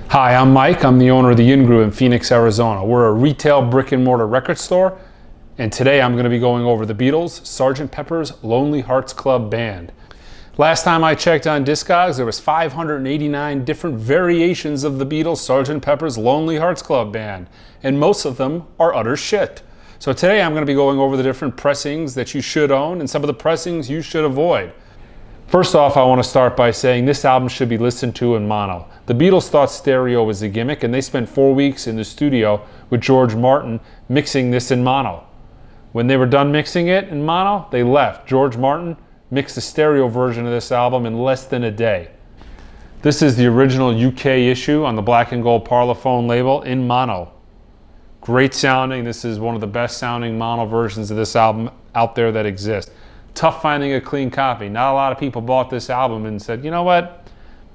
Hi, I'm Mike. I'm the owner of the In-Gru in Phoenix, Arizona. We're a retail brick and mortar record store, and today I'm going to be going over the Beatles' Sgt. Pepper's Lonely Hearts Club Band. Last time I checked on Discogs, there was 589 different variations of the Beatles' Sgt. Pepper's Lonely Hearts Club Band, and most of them are utter shit. So today I'm going to be going over the different pressings that you should own and some of the pressings you should avoid. First off, I want to start by saying this album should be listened to in mono. The Beatles thought stereo was a gimmick, and they spent 4 weeks in the studio with George Martin mixing this in mono. When they were done mixing it in mono, they left. George Martin mixed the stereo version of this album in less than a day. This is the original UK issue on the black and gold Parlophone label in mono. Great sounding. This is one of the best sounding mono versions of this album out there that exist. Tough finding a clean copy. Not a lot of people bought this album and said, you know what,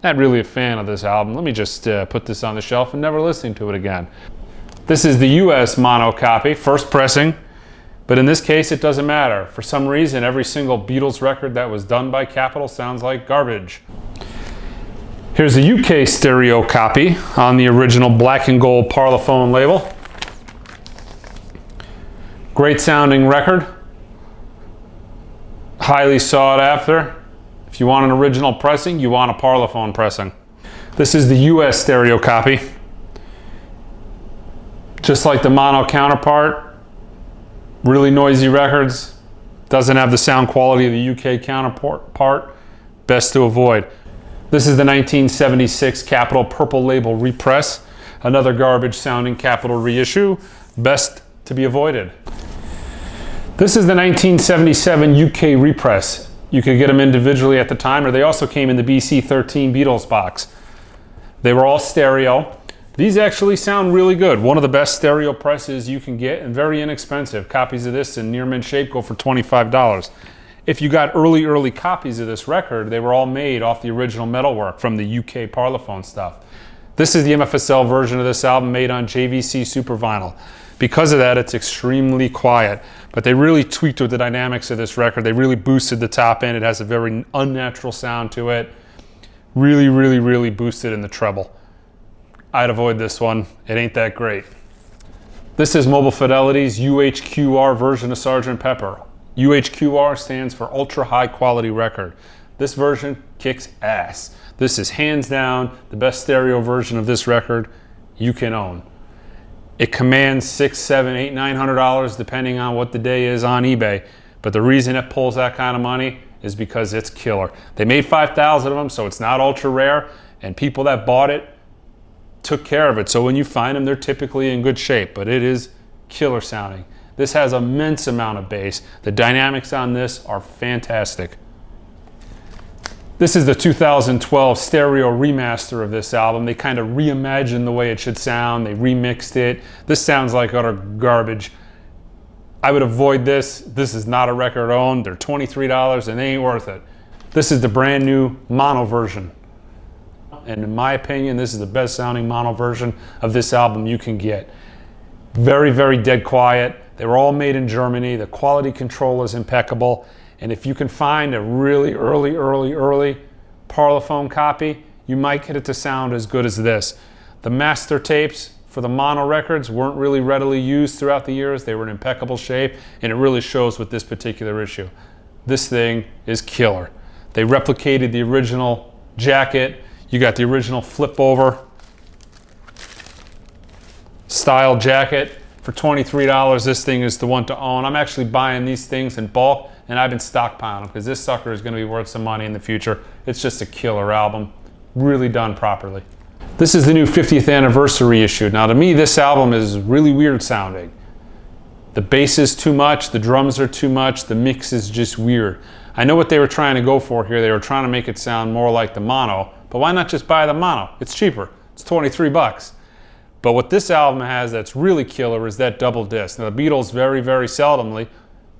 not really a fan of this album. Let me just put this on the shelf and never listen to it again. This is the US mono copy, first pressing, but in this case it doesn't matter. For some reason, every single Beatles record that was done by Capitol sounds like garbage. Here's a UK stereo copy on the original black and gold Parlophone label. Great sounding record. Highly sought after. If you want an original pressing, you want a Parlophone pressing. This is the US stereo copy. Just like the mono counterpart, really noisy records. Doesn't have the sound quality of the UK counterpart. Best to avoid. This is the 1976 Capitol Purple Label repress. Another garbage sounding Capitol reissue. Best to be avoided. This is the 1977 UK repress. You could get them individually at the time, or they also came in the BC13 Beatles box. They were all stereo. These actually sound really good. One of the best stereo presses you can get, and very inexpensive. Copies of this in near mint shape go for $25. If you got early copies of this record, they were all made off the original metalwork from the UK Parlophone stuff. This is the MFSL version of this album made on JVC Super Vinyl. Because of that, it's extremely quiet, but they really tweaked with the dynamics of this record. They really boosted the top end. It has a very unnatural sound to it. Really boosted in the treble. I'd avoid this one. It ain't that great. This is Mobile Fidelity's UHQR version of Sgt. Pepper. UHQR stands for Ultra High Quality Record. This version kicks ass. This is hands down the best stereo version of this record you can own. It commands $600, $700, $800, $900 depending on what the day is on eBay. But the reason it pulls that kind of money is because it's killer. They made 5,000 of them, so it's not ultra rare, and people that bought it took care of it. So when you find them, they're typically in good shape, but it is killer sounding. This has an immense amount of bass. The dynamics on this are fantastic. This is the 2012 stereo remaster of this album. They kind of reimagined the way it should sound. They remixed it. This sounds like utter garbage. I would avoid this. This is not a record owned. They're $23 and they ain't worth it. This is the brand new mono version. And in my opinion, this is the best sounding mono version of this album you can get. Very dead quiet. They were all made in Germany. The quality control is impeccable. And if you can find a really early Parlophone copy, you might get it to sound as good as this. The master tapes for the mono records weren't really readily used throughout the years. They were in impeccable shape, and it really shows with this particular issue. This thing is killer. They replicated the original jacket. You got the original flip over style jacket. For $23, this thing is the one to own. I'm actually buying these things in bulk, and I've been stockpiling them because this sucker is going to be worth some money in the future. It's just a killer album, really done properly. This is the new 50th anniversary issue. Now to me, this album is really weird sounding. The bass is too much, the drums are too much, the mix is just weird. I know what they were trying to go for here. They were trying to make it sound more like the mono, but why not just buy the mono? It's cheaper. It's 23 bucks. But what this album has that's really killer is that double disc. Now the Beatles very seldomly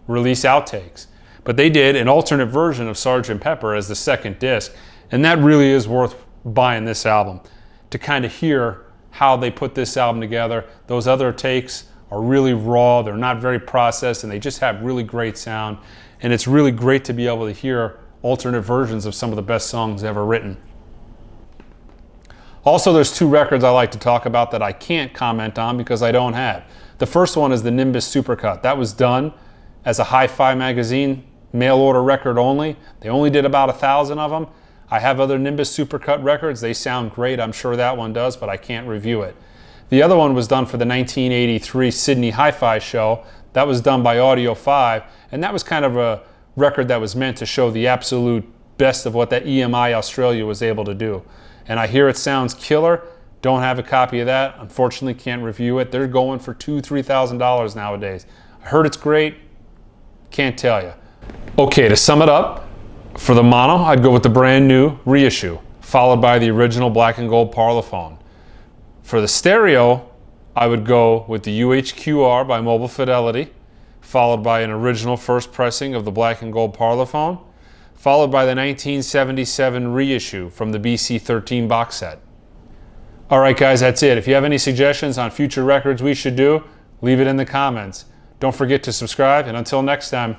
release outtakes, but they did an alternate version of Sgt. Pepper as the second disc, and that really is worth buying this album to kind of hear how they put this album together. Those other takes are really raw, they're not very processed, and they just have really great sound, and it's really great to be able to hear alternate versions of some of the best songs ever written. Also, there's two records I like to talk about that I can't comment on because I don't have. The first one is the Nimbus Supercut. That was done as a Hi-Fi magazine, mail order record only. They only did about 1,000 of them. I have other Nimbus Supercut records. They sound great. I'm sure that one does, but I can't review it. The other one was done for the 1983 Sydney Hi-Fi show. That was done by Audio 5, and that was kind of a record that was meant to show the absolute best of what that EMI Australia was able to do. And I hear it sounds killer. Don't have a copy of that. Unfortunately, can't review it. They're going for $2,000–3,000 nowadays. I heard it's great. Can't tell you. Okay, to sum it up, for the mono, I'd go with the brand new reissue, followed by the original black and gold Parlophone. For the stereo, I would go with the UHQR by Mobile Fidelity, followed by an original first pressing of the black and gold Parlophone, followed by the 1977 reissue from the BC13 box set. Alright guys, that's it. If you have any suggestions on future records we should do, leave it in the comments. Don't forget to subscribe, and until next time,